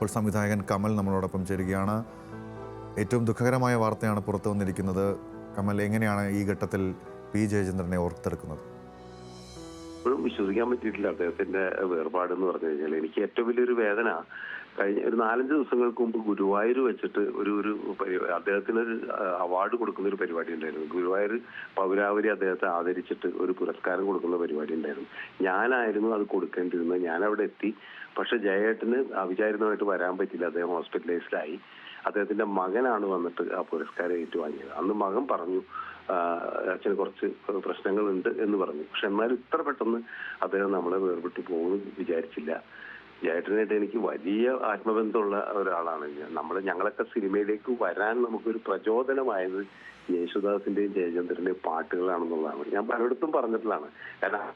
ഇപ്പോൾ സംവിധായകൻ കമൽ നമ്മളോടൊപ്പം ചേരുകയാണ്. ഏറ്റവും ദുഃഖകരമായ വാർത്തയാണ് പുറത്തു വന്നിരിക്കുന്നത്. കമൽ, എങ്ങനെയാണ് ഈ ഘട്ടത്തിൽ പി ജയചന്ദ്രനെ ഓർത്തെടുക്കുന്നത്? ഇപ്പോഴും വിശ്വസിക്കാൻ പറ്റിയിട്ടില്ല അദ്ദേഹത്തിന്റെ വേർപാടെന്ന് പറഞ്ഞു കഴിഞ്ഞാൽ. എനിക്ക് ഏറ്റവും വലിയൊരു വേദന, കഴിഞ്ഞ ഒരു 4-5 ദിവസങ്ങൾക്ക് മുമ്പ് ഗുരുവായൂർ വെച്ചിട്ട് ഒരു അദ്ദേഹത്തിന് ഒരു അവാർഡ് കൊടുക്കുന്ന ഒരു പരിപാടി ഉണ്ടായിരുന്നു. ഗുരുവായൂർ പൗരാവലി അദ്ദേഹത്തെ ആദരിച്ചിട്ട് ഒരു പുരസ്കാരം കൊടുക്കുന്ന പരിപാടി ഉണ്ടായിരുന്നു. ഞാനായിരുന്നു അത് കൊടുക്കേണ്ടിരുന്നത്. ഞാൻ അവിടെ എത്തി. പക്ഷെ ജയേട്ടന് അവിചാരിതമായിട്ട് വരാൻ പറ്റില്ല. അദ്ദേഹം ഹോസ്പിറ്റലൈസ്ഡായി. അദ്ദേഹത്തിന്റെ മകനാണ് വന്നിട്ട് ആ പുരസ്കാരം ഏറ്റുവാങ്ങിയത്. അന്ന് മകൻ പറഞ്ഞു, അച്ഛന് കുറച്ച് പ്രശ്നങ്ങളുണ്ട് എന്ന് പറഞ്ഞു. പക്ഷെ എന്നാലും ഇത്ര പെട്ടെന്ന് അദ്ദേഹം നമ്മളെ വേർപെട്ടു പോകുമെന്ന് വിചാരിച്ചില്ല. ജയേട്ടനായിട്ട് എനിക്ക് വലിയ ആത്മബന്ധമുള്ള ഒരാളാണ്. ഞങ്ങളൊക്കെ സിനിമയിലേക്ക് വരാൻ നമുക്കൊരു പ്രചോദനമായത് യേശുദാസിന്റെയും ജയചന്ദ്രന്റെയും പാട്ടുകളാണെന്നുള്ളതാണ്. ഞാൻ പലയിടത്തും പറഞ്ഞിട്ടുള്ളതാണ്. കാരണം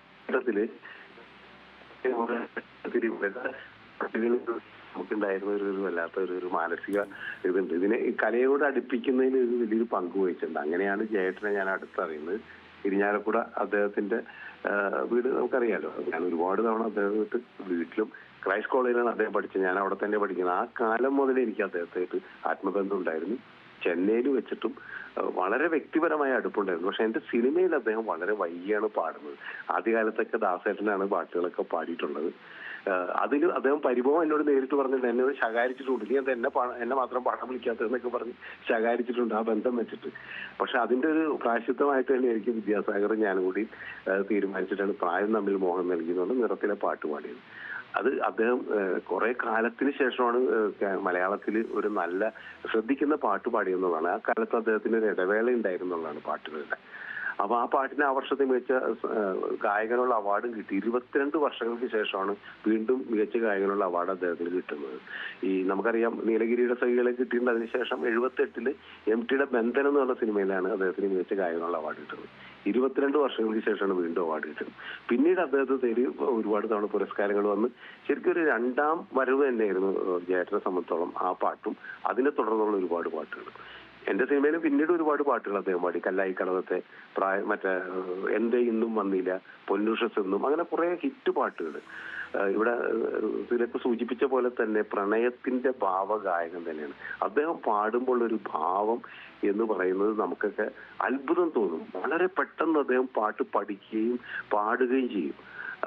നമുക്കുണ്ടായിരുന്ന ഒരു വല്ലാത്ത ഒരു മാനസിക ഇതുണ്ട്. ഇതിനെ കലയോട് അടുപ്പിക്കുന്നതിന് ഇത് വലിയൊരു പങ്ക് വഹിച്ചിട്ടുണ്ട്. അങ്ങനെയാണ് ജയേട്ടനെ ഞാൻ അടുത്തറിയുന്നത്. ഇരിഞ്ഞാലക്കുട അദ്ദേഹത്തിന്റെ വീട് നമുക്കറിയാലോ. ഞാൻ ഒരുപാട് തവണ അദ്ദേഹത്തെ വീട്ടിലും, ക്രൈസ്റ്റ് കോളേജിലാണ് അദ്ദേഹം പഠിച്ചത്. ഞാൻ അവിടെ തന്നെ പഠിക്കുന്നത്. ആ കാലം മുതലേ എനിക്ക് അദ്ദേഹത്തായിട്ട് ആത്മബന്ധം ഉണ്ടായിരുന്നു. ചെന്നൈയിൽ വെച്ചിട്ടും വളരെ വ്യക്തിപരമായ അടുപ്പുണ്ടായിരുന്നു. പക്ഷെ എന്റെ സിനിമയിൽ അദ്ദേഹം വളരെ വൈകിയാണ് പാടുന്നത്. ആദ്യകാലത്തൊക്കെ ദാസേട്ടനാണ് പാട്ടുകളൊക്കെ പാടിയിട്ടുള്ളത്. അതിൽ അദ്ദേഹം പരിഭവം എന്നോട് നേരിട്ട് പറഞ്ഞിട്ടുണ്ട്. എന്നോട് ശകാരിച്ചിട്ടുണ്ട്. നീ അത് എന്നെ മാത്രം പാടാൻ വിളിക്കാത്തതെന്നൊക്കെ പറഞ്ഞ് ശകാരിച്ചിട്ടുണ്ട് ആ ബന്ധം വെച്ചിട്ട്. പക്ഷെ അതിന്റെ ഒരു പ്രായശ്ചിത്തമായിട്ട് തന്നെ എനിക്ക് വിദ്യാസാഗറും ഞാനും കൂടി തീരുമാനിച്ചിട്ടാണ് പ്രായം തമ്മിൽ മോഹം നൽകിയെന്നുകൊണ്ട് നിറത്തിലെ പാട്ട് പാടിയത്. അത് അദ്ദേഹം കുറെ കാലത്തിന് ശേഷമാണ് മലയാളത്തിൽ ഒരു നല്ല ശ്രദ്ധിക്കുന്ന പാട്ട് പാടിയെന്നുള്ളതാണ്. ആ കാലത്ത് അദ്ദേഹത്തിന് ഒരു ഇടവേള ഉണ്ടായിരുന്നുള്ളതാണ് പാട്ടുകളുടെ. അപ്പൊ ആ പാട്ടിന് ആ വർഷത്തെ മികച്ച ഗായകനുള്ള അവാർഡും കിട്ടി. 22 വർഷങ്ങൾക്ക് ശേഷമാണ് വീണ്ടും മികച്ച ഗായകനുള്ള അവാർഡ് അദ്ദേഹത്തിന് കിട്ടുന്നത്. നമുക്കറിയാം, നീലഗിരിയുടെ സഖികളെ കിട്ടിയിട്ടുണ്ട്. അതിനുശേഷം 78-ല് MTയുടെ ബന്ധനം എന്ന് പറഞ്ഞ സിനിമയിലാണ് അദ്ദേഹത്തിന് മികച്ച ഗായകനുള്ള അവാർഡ് കിട്ടുന്നത്. 22 വർഷങ്ങൾക്ക് ശേഷമാണ് വീണ്ടും അവാർഡ് കിട്ടുന്നത്. പിന്നീട് അദ്ദേഹത്തെ തേടി ഒരുപാട് തവണ പുരസ്കാരങ്ങൾ വന്ന് ശരിക്കും ഒരു രണ്ടാം വരവ് തന്നെയായിരുന്നു ജയേട്ടനെ സംബന്ധിച്ചോളം ആ പാട്ടും അതിനെ തുടർന്നുള്ള ഒരുപാട് പാട്ടുകൾ. എന്റെ സിനിമയിലും പിന്നീട് ഒരുപാട് പാട്ടുകൾ അദ്ദേഹം പാടി. കല്ലായി കടവത്തെ, മറ്റേ എന്റെ ഇന്നും വന്നില്ല, പൊന്നുഷസ് എന്നും, അങ്ങനെ കുറെ ഹിറ്റ് പാട്ടുകൾ. ഇവിടെ ഇതിലൊക്കെ സൂചിപ്പിച്ച പോലെ തന്നെ പ്രണയത്തിന്റെ ഭാവഗായകൻ തന്നെയാണ് അദ്ദേഹം. പാടുമ്പോൾ ഒരു ഭാവം എന്ന് പറയുന്നത് നമുക്കൊക്കെ അത്ഭുതം തോന്നും. വളരെ പെട്ടെന്ന് അദ്ദേഹം പാട്ട് പഠിക്കുകയും പാടുകയും ചെയ്യും.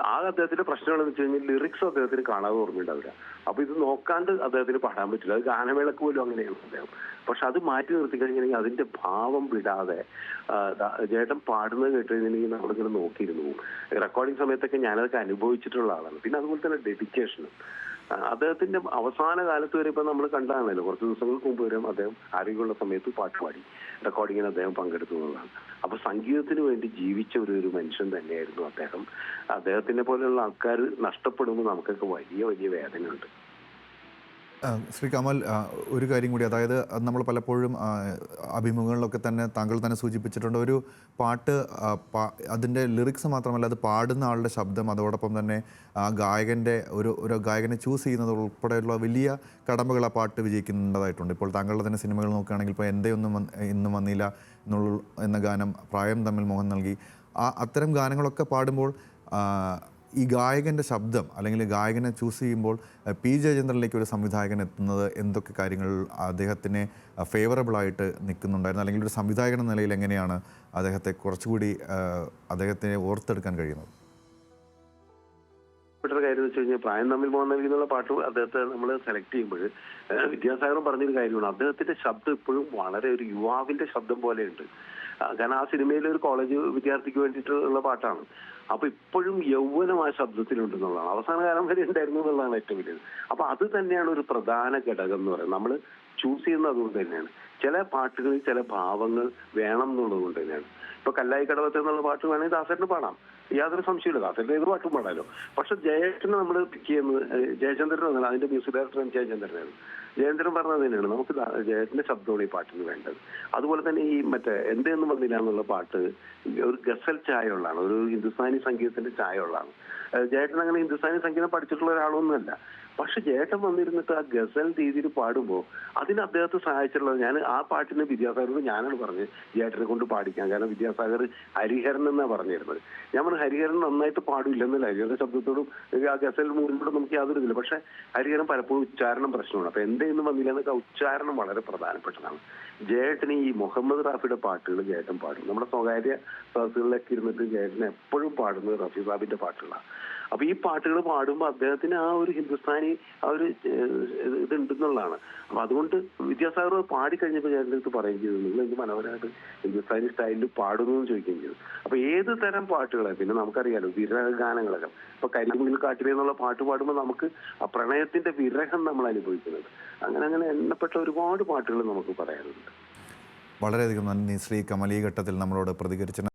ആ അദ്ദേഹത്തിന്റെ പ്രശ്നങ്ങളെന്ന് വെച്ച് കഴിഞ്ഞാൽ ലിറിക്സ് അദ്ദേഹത്തിന് കാണാതെ ഓർമ്മയുണ്ടാവില്ല. അപ്പൊ ഇത് നോക്കാണ്ട് അദ്ദേഹത്തിന് പാടാൻ പറ്റില്ല. അത് ഗാനമേളക്ക് പോലും അങ്ങനെയാണ് അദ്ദേഹം. പക്ഷെ അത് മാറ്റി നിർത്തി കഴിഞ്ഞിട്ടുണ്ടെങ്കിൽ അതിന്റെ ഭാവം വിടാതെ ജേട്ടൻ പാടുന്നത് കേട്ട് കഴിഞ്ഞിട്ടുണ്ടെങ്കിൽ നമ്മളിങ്ങനെ നോക്കിയിരുന്നു പോകും. റെക്കോർഡിംഗ് സമയത്തൊക്കെ ഞാനതൊക്കെ അനുഭവിച്ചിട്ടുള്ള ആളാണ്. പിന്നെ അതുപോലെ തന്നെ ഡെഡിക്കേഷനും അദ്ദേഹത്തിന്റെ അവസാന കാലത്ത് വരെ ഇപ്പൊ നമ്മൾ കണ്ടാണല്ലോ. കുറച്ച് ദിവസങ്ങൾക്ക് മുമ്പ് വരെ അദ്ദേഹം ആരോഗ്യമുള്ള സമയത്ത് പാട്ട് പാടി റെക്കോർഡിങ്ങിന് അദ്ദേഹം പങ്കെടുത്തു എന്നുള്ളതാണ്. അപ്പൊ സംഗീതത്തിന് വേണ്ടി ജീവിച്ച ഒരു മനുഷ്യൻ തന്നെയായിരുന്നു അദ്ദേഹം. അദ്ദേഹത്തിനെ പോലെയുള്ള ആൾക്കാർ നഷ്ടപ്പെടുമ്പോൾ നമുക്കൊക്കെ വലിയ വലിയ വേദനയുണ്ട്. ശ്രീ കമൽ, ഒരു കാര്യം കൂടി, അതായത് നമ്മൾ പലപ്പോഴും അഭിമുഖങ്ങളിലൊക്കെ തന്നെ താങ്കൾ തന്നെ സൂചിപ്പിച്ചിട്ടുണ്ട്, ഒരു പാട്ട് അതിൻ്റെ ലിറിക്സ് മാത്രമല്ല, അത് പാടുന്ന ആളുടെ ശബ്ദം, അതോടൊപ്പം തന്നെ ഗായകൻ്റെ ഒരു ഗായകനെ ചൂസ് ചെയ്യുന്നത് ഉൾപ്പെടെയുള്ള വലിയ കടമ്പകൾ ആ പാട്ട് വിജയിക്കുന്നുണ്ടായിട്ടുണ്ട്. ഇപ്പോൾ താങ്കളുടെ തന്നെ സിനിമകൾ നോക്കുകയാണെങ്കിൽ ഇപ്പോൾ എൻ്റെ ഇന്നും വന്നില്ല എന്ന ഗാനം, പ്രായം തമ്മിൽ മോഹം നൽകി, അത്തരം ഗാനങ്ങളൊക്കെ പാടുമ്പോൾ ഈ ഗായകൻ്റെ ശബ്ദം അല്ലെങ്കിൽ ഗായകനെ ചൂസ് ചെയ്യുമ്പോൾ പി ജയചന്ദ്രനിലേക്ക് ഒരു സംവിധായകൻ എത്തുന്നത് എന്തൊക്കെ കാര്യങ്ങൾ അദ്ദേഹത്തിന് ഫേവറബിളായിട്ട് നിൽക്കുന്നുണ്ടായിരുന്നു? അല്ലെങ്കിൽ ഒരു സംവിധായകൻ എന്ന നിലയിൽ എങ്ങനെയാണ് അദ്ദേഹത്തെ കുറച്ചുകൂടി അദ്ദേഹത്തെ ഓർത്തെടുക്കാൻ കഴിയുന്നത്? കാര്യം എന്ന് വെച്ച് കഴിഞ്ഞാൽ പ്രായം തമ്മിൽ മോഹം നൽകുന്നുള്ള പാട്ട് അദ്ദേഹത്തെ നമ്മൾ സെലക്ട് ചെയ്യുമ്പോൾ വിദ്യാസാഗറും പറഞ്ഞൊരു കാര്യമാണ്, അദ്ദേഹത്തിന്റെ ശബ്ദം ഇപ്പോഴും വളരെ ഒരു യുവാവിന്റെ ശബ്ദം പോലെയുണ്ട്. കാരണം ആ സിനിമയിൽ ഒരു കോളേജ് വിദ്യാർത്ഥിക്ക് വേണ്ടിയിട്ടുള്ള പാട്ടാണ്. അപ്പൊ ഇപ്പോഴും യൗവനമായ ശബ്ദത്തിലുണ്ടെന്നുള്ളതാണ്. അവസാന കാലം വരെ ഉണ്ടായിരുന്നു എന്നുള്ളതാണ് ഏറ്റവും വലിയത്. അപ്പൊ അത് തന്നെയാണ് ഒരു പ്രധാന ഘടകം എന്ന് പറയുന്നത്. നമ്മൾ ചൂസ് ചെയ്യുന്നത് അതുകൊണ്ട് തന്നെയാണ്. ചില പാട്ടുകളിൽ ചില ഭാവങ്ങൾ വേണം എന്നുള്ളത് കൊണ്ട് തന്നെയാണ്. ഇപ്പൊ കല്ലായി കടവത്ത് എന്നുള്ള പാട്ട് വേണമെങ്കിൽ ദാസേട്ടന് പാടാം, യാതൊരു സംശയമില്ല. ദാസേട്ടൻ ഏത് പാട്ടും പാടാലോ. പക്ഷെ ജയേട്ടനെ നമ്മൾ പിക്ക് ചെയ്യുന്നത് ജയചന്ദ്രനാണ്. അതിന്റെ മ്യൂസിക് ഡയറക്ടർ ജയചന്ദ്രനാണ്. ജയചന്ദ്രൻ പറഞ്ഞത് തന്നെയാണ്, നമുക്ക് ജയേട്ടന്റെ ശബ്ദമാണ് ഈ പാട്ടിന് വേണ്ടത്. അതുപോലെ തന്നെ ഈ മറ്റേ എന്തെന്നും വന്നില്ല എന്നുള്ള പാട്ട് ഒരു ഗസൽ ചായയുള്ളതാണ്, ഒരു ഹിന്ദുസ്ഥാനി സംഗീതത്തിന്റെ ചായയുള്ളതാണ്. ജയേട്ടൻ അങ്ങനെ ഹിന്ദുസ്ഥാനി സംഗീതം പഠിച്ചിട്ടുള്ള ഒരാളൊന്നുമല്ല. പക്ഷെ ചേട്ടൻ വന്നിരുന്നിട്ട് ആ ഗസൽ രീതിയിൽ പാടുമ്പോൾ അതിന് അദ്ദേഹത്തെ സഹായിച്ചിട്ടുള്ളത്, ഞാൻ ആ പാട്ടിന് വിദ്യാസാഗറിനോട് ഞാനാണ് പറഞ്ഞത് ചേട്ടനെ കൊണ്ട് പാടിക്കാൻ. കാരണം വിദ്യാസാഗർ ഹരിഹരൻ എന്നാണ് പറഞ്ഞിരുന്നത്. ഞാൻ പറഞ്ഞു ഹരിഹരൻ നന്നായിട്ട് പാടില്ലെന്നല്ല, ഹരിഹരന്റെ ശബ്ദത്തോടും ആ ഗസൽ മൂലിനോടും നമുക്ക് യാതൊരു ഇതില്ല. പക്ഷെ ഹരിഹരൻ പലപ്പോഴും ഉച്ചാരണം പ്രശ്നമാണ്. അപ്പൊ എന്റെ ഒന്നും വന്നില്ല എന്നൊക്കെ ഉച്ചാരണം വളരെ പ്രധാനപ്പെട്ടതാണ്. ജയേട്ടന് ഈ മുഹമ്മദ് റാഫിയുടെ പാട്ടുകൾ ജയേട്ടൻ പാടും. നമ്മുടെ സ്വകാര്യ സദസ്സുകളിലൊക്കെ ഇരുന്നിട്ട് ജയേട്ടൻ എപ്പോഴും പാടുന്നത് റഫി സാബിന്റെ പാട്ടുകളാണ്. അപ്പൊ ഈ പാട്ടുകൾ പാടുമ്പോൾ അദ്ദേഹത്തിന് ആ ഒരു ഹിന്ദുസ്ഥാനി ആ ഒരു ഇതുണ്ടെന്നുള്ളതാണ്. അപ്പൊ അതുകൊണ്ട് വിദ്യാസാഗർ പാടിക്കഴിഞ്ഞപ്പോൾ ചേട്ടൻ്റെ അടുത്ത് പറയുകയും ചെയ്തു, നിങ്ങൾ എന്ത് മനോഹരമായിട്ട് ഹിന്ദുസ്ഥാനി സ്റ്റൈലിൽ പാടുന്നു എന്ന് ചോദിക്കുകയും ചെയ്തു. അപ്പൊ ഏത് തരം പാട്ടുകളെ, പിന്നെ നമുക്കറിയാലോ വിരഹ ഗാനങ്ങളൊക്കെ, ഇപ്പൊ കരിമുകിൽ കാട്ടിലെ എന്നുള്ള പാട്ട് പാടുമ്പോൾ നമുക്ക് ആ പ്രണയത്തിന്റെ വിരഹം നമ്മൾ അനുഭവിക്കുന്നത്. അങ്ങനെ അങ്ങനെ എണ്ണപ്പെട്ട ഒരുപാട് പാട്ടുകൾ നമുക്ക് പറയാനുണ്ട്. വളരെയധികം നന്ദി ശ്രീ കമൽ ഈ ഘട്ടത്തിൽ നമ്മളോട് പ്രതികരിച്ച